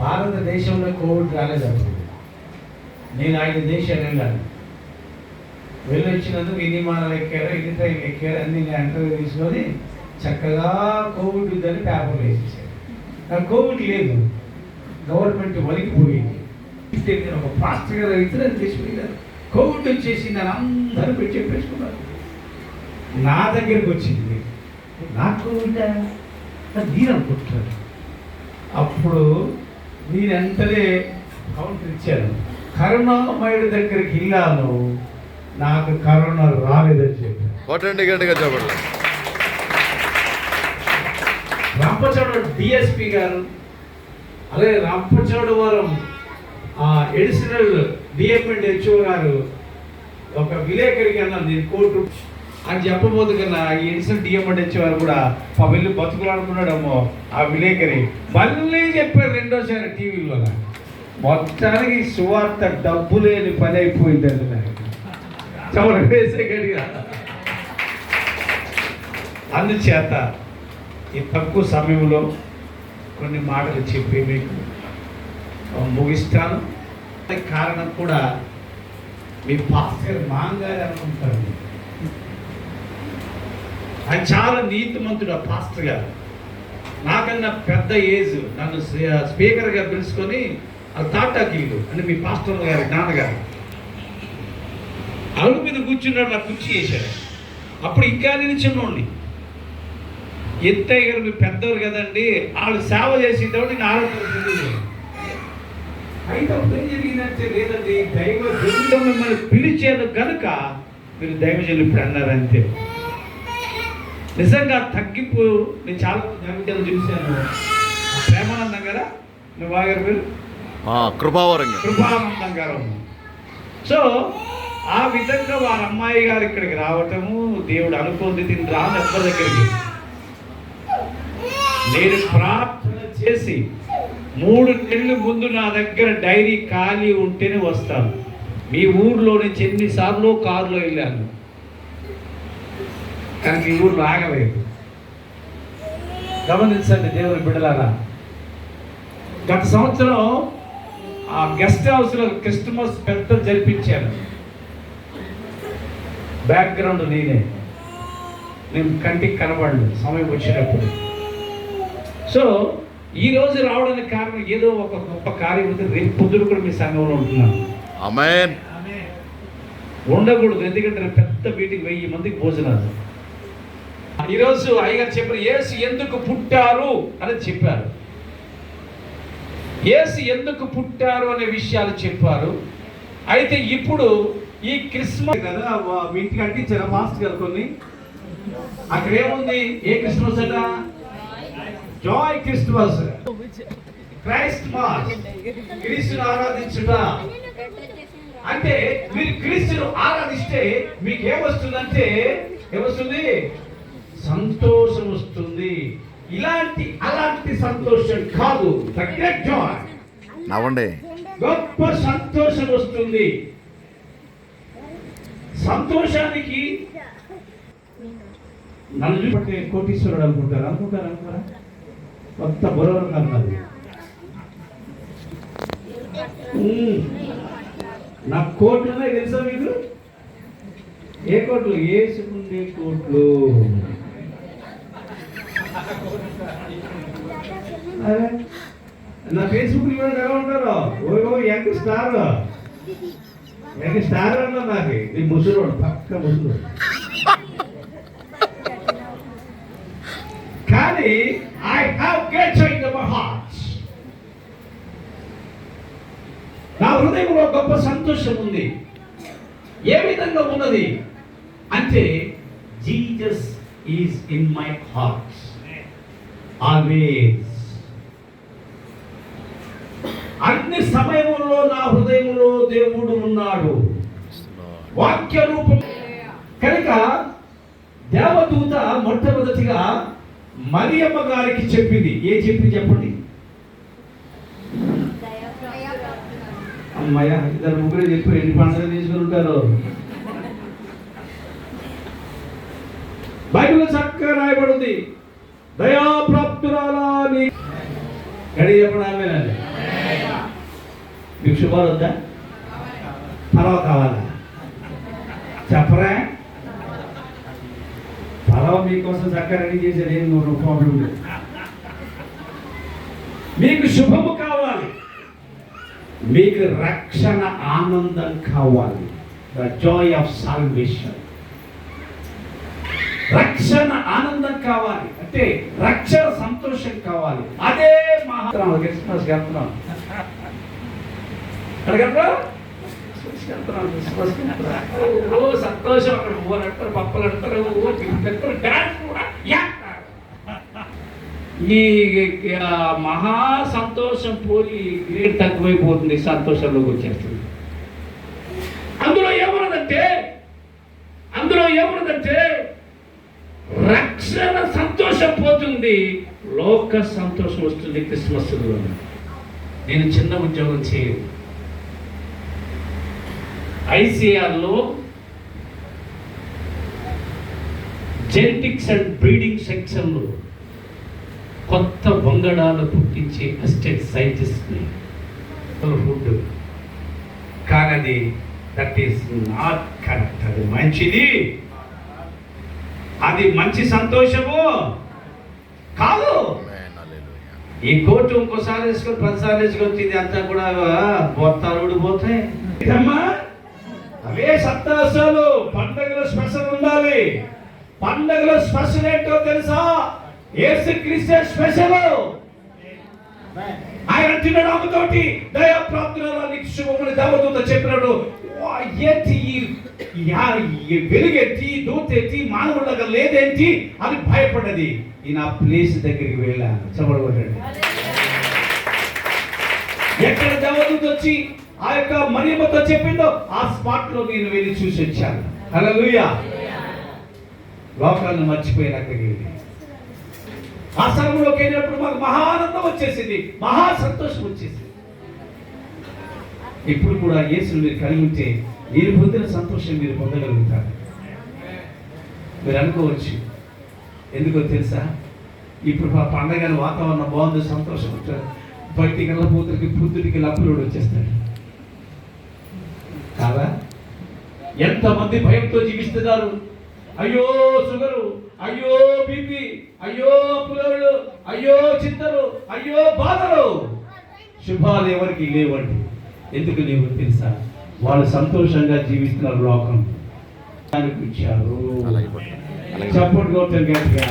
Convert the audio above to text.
భారతదేశంలో కోవిడ్ రాలేదు. నేను 5 దేశాలు వెళ్ళాను. వచ్చినందుకు ఎన్ని విమానాలు ఎక్కారో, ఎన్ని ట్రైన్లు ఎక్కారో అన్ని ఇంటర్వ్యూ తీసుకొని చక్కగా కోవిడ్ ఉందని పేపర్లు వేసేసారు. నాకు కోవిడ్ లేదు, గవర్నమెంట్ వలికిపోయింది. ఒక పాస్టర్ గారు ఇతర తీసుకున్నారు, కోవిడ్ వచ్చేసి నన్ను అందరూ పెట్టి చెప్పేసుకున్నారు. నా దగ్గరికి వచ్చింది, నాకు కోవిడ్ నేను అనుకుంటున్నాను. అప్పుడు నేను వెంటనే కౌంటర్ ఇచ్చాను, కరుణామయుడి దగ్గరికి వెళ్ళాను, నాకు కరోనా రాలేదని చెప్పాను. రంపచోడ డిఎస్పి గారు, అలాగే రంపచోడవరం ఎడిషనల్ డిఎంఎండ్హెచ్ఓ గారు ఒక విలేకరికి అన్నారు, నేను కోర్టు అని చెప్పబోదు కన్నా ఈ ఎడిషనల్ డిఎంఎండ్హెచ్ఓ గారు కూడా వెళ్ళి బతుకులాడుకున్నాడేమో ఆ విలేకరి మళ్ళీ చెప్పారు రెండోసారి టీవీలో. మొత్తానికి సువార్త డబ్బు లేని పని అయిపోయింది. నాకు చవర వేసే గడిగా. అందుచేత ఈ తక్కువ సమయంలో కొన్ని మాటలు చెప్పి మీకు ముగిస్తాను. కారణం కూడా మీ పాస్టర్ మాంగారు అనుకుంటారు. ఆయన చాలా నీతిమంతుడు. ఆ పాస్టర్ గారు నాకన్నా పెద్ద ఏజ్, నన్ను స్పీకర్గా పిలుచుకొని తాటాకీలు అంటే మీ పాస్టర్ గారు నాన్నగారు అరుగు మీద కూర్చున్నాడు, నాకు కుర్చీ చేశాడు. అప్పుడు ఇంకా నేను చిన్నోండి. ఎంతయ్య గారు మీరు పెద్దవారు కదండి, వాళ్ళు సేవ చేసేటప్పుడు నేను ఆలోచన అయితే ఏం జరిగిందంటే, లేదండి దైవ జనులు మిమ్మల్ని పిలిచారు కనుక మీరు దైవజనులు ఇప్పుడు అన్నారంతే. నిజంగా తగ్గిపు నేను చాలా దైవజనులు చూశాను. ప్రేమానందం గారా మీ బాగారు మీరు కృపానందం గారు. సో ఆ విధంగా వారి అమ్మాయి గారు ఇక్కడికి రావటము దేవుడు అనుకుంది. దీన్ని రాను ఎవరి దగ్గరికి నేను ప్రార్థన చేసి 3 నెలల ముందు నా దగ్గర డైరీ ఖాళీ ఉంటేనే వస్తాను. మీ ఊర్లో నుంచి ఎన్నిసార్లు కారులో వెళ్ళాను, కానీ మీ ఊర్లో ఆగలేదు. గమనించండి దేవుని బిడ్డలారా. గత సంవత్సరం ఆ గెస్ట్ హౌస్లో క్రిస్మస్ పెద్ద జరిపించాను. బ్యాక్గ్రౌండ్ నేను కంటికి కనబడలేదు సమయం వచ్చినప్పుడు. సో ఈరోజు రావడానికి కారణం ఏదో ఒక గొప్ప కార్యం ఉంది. రేపు పొద్దున కూడా మీ సంఘంలో ఉంటున్నాను. ఆమేన్. ఉండకూడదు, ఎందుకంటే పెద్ద మీటింగ్ 1000 మందికి భోజనాలు. ఈరోజు అయ్యగారు చెప్పారు, యేసు ఎందుకు పుట్టారు అని చెప్పారు. యేసు ఎందుకు పుట్టారు అనే విషయాలు చెప్పారు. అయితే ఇప్పుడు ఈ క్రిస్మస్ కదా మీ ఇంటికి అంటించారా మాస్టర్ గారు కొన్ని. అక్కడ ఏముంది, ఏ క్రిస్మస్ అట? జాయ్ క్రిస్మస్, క్రైస్ట్ మాస్, క్రీస్తును ఆరాధించుట. అంటే మీరు క్రీస్తును ఆరాధిస్తే మీకు ఏమొస్తుందంటే, ఏమొస్తుంది? సంతోషం వస్తుంది. అలాంటి సంతోషం కాదు, నవ్వండి, గొప్ప సంతోషం వస్తుంది. సంతోషానికి నన్ను చూపట్టే కోటీశ్వరుడు అనుకుంటారా? కొత్త బుర్ర అన్నది. నా కోట్లు ఉన్నాయి తెలుసా మీకు? ఏ కోట్లు? ఏసుకుండే కోట్లు. నా ఫేస్బుక్ లో ఎలా ఉంటారో, ఓ యంగ్ స్టార్ అన్నా నాకు. ఈ ముసలోడు పక్క ముసలోడు. కానీ I have gates in my heart. నా హృదయంలో గొప్ప సంతోషం ఉంది. ఏ విధంగా ఉన్నది అంటే, Jesus is in my heart always. అన్ని సమయంలో నా హృదయంలో దేవుడు ఉన్నాడు, వాక్య రూపం. కనుక దేవదూత మొట్టమొదటిగా మరియమ్మ గారికి చెప్పింది. చెప్పింది చెప్పండి. అమ్మాయ 2-3 చెప్పి 2 పండుగలు తీసుకుని ఉంటారు. బైబిల్ చక్కగా రాయబడింది, దయాప్రాప్తురాలా. గడి చెప్పండి ఆమేనండి. మీకు శుభాలు వద్దా? పలవ కావాలా? చెప్పరా? పలవ మీకోసం చక్కగా రెడీ చేసేది ఏం ప్రాబ్లం లేదు. మీకు శుభము కావాలి, మీకు రక్షణ ఆనందం కావాలి. The Joy of salvation. రక్షణ ఆనందం కావాలి అంటే రక్షణ సంతోషం కావాలి. అదే క్రిస్మస్ వెళ్తున్నాం, సంతోషం. అక్కడ ఊరు అంటారు, పప్పలు అంటారు, డాన్స్ కూడా. ఈ మహా సంతోషం పోయి గ్రేడ్ తక్కువైపోతుంది, సంతోషంలోకి వచ్చేస్తుంది. అందులో ఏమన్నదంటే రక్షణ సంతోషం పోతుంది, లోక సంతోషం వస్తుంది. క్రిస్మస్లో నేను చిన్న ఉద్యోగం చేయను. ఐసీఆర్లో జెనెటిక్స్ అండ్ బ్రీడింగ్ సెక్షన్లో కొత్త వంగడాలు పుట్టించే అసిస్టెంట్ సైంటిస్ట్ని ఫుడ్. కానీ అది దట్ ఈస్ నాట్ కరెక్ట్. అది మంచిది, అది మంచి సంతోషము కాదు. ఈ కోటు ఇంకోసారి వేసుకొని 10 సార్లు వేసుకొని ఇది అంతా కూడా బోత్తాలు ఊడిపోతాయి. అవే సంతోషాలు. పండుగలో స్పెషల్ ఉండాలి. పండుగలో స్పెషల్ ఏంటో తెలుసా? యేసుక్రీస్తు స్పెషల్. ఆయన అంటున్నాడు ఆమెతోటి, దయా ప్రార్థనలు శుభమని దేవదూత చెప్పినాడు. వెలుగెత్తి దూతెత్తి మానవుడుగా లేదేంటి అని భయపడ్డది. ఈయన ఆ ప్లేస్ దగ్గరికి వెళ్ళాను. చెప్పబడండి. ఎక్కడ దేవదూత వచ్చి ఆ యొక్క మరియమ్మతో చెప్పిందో ఆ స్పాట్ లో నేను వెళ్ళి చూసి వచ్చాను. హల్లెలూయా. లోకాలను మర్చిపోయిన అక్కడికి వెళ్ళి ఆ స్థలంలోకి వెళ్ళినప్పుడు మాకు మహానందం వచ్చేసింది, మహా సంతోషం వచ్చేసింది. ఇప్పుడు కూడా యేసుని మీరు కలిగి ఉంటే మీరు పొందిన సంతోషం మీరు పొందగలుగుతారు. మీరు అనుకోవచ్చు, ఎందుకో తెలుసా? ఇప్పుడు ఆ పండగ వాతావరణం బాగుంది, సంతోషం ఉంటారు. బయటికి వెళ్ళబోతుడికి బుద్ధుడికి లప్పులోడు వచ్చేస్తాడు కాదా? ఎంతమంది భయంతో జీవిస్తున్నారు. అయ్యో షుగరు, అయ్యో బీపీ, అయ్యో పులలు, అయ్యో చింతలు, అయ్యో బాధలు. శుభాలు ఎవరికి లేవండి. ఎందుకు లేవు తెలుసా? వాళ్ళు సంతోషంగా జీవిస్తున్నారు. లోకం ఇచ్చారు. సపోర్ట్ కొట్టారు గట్టిగా.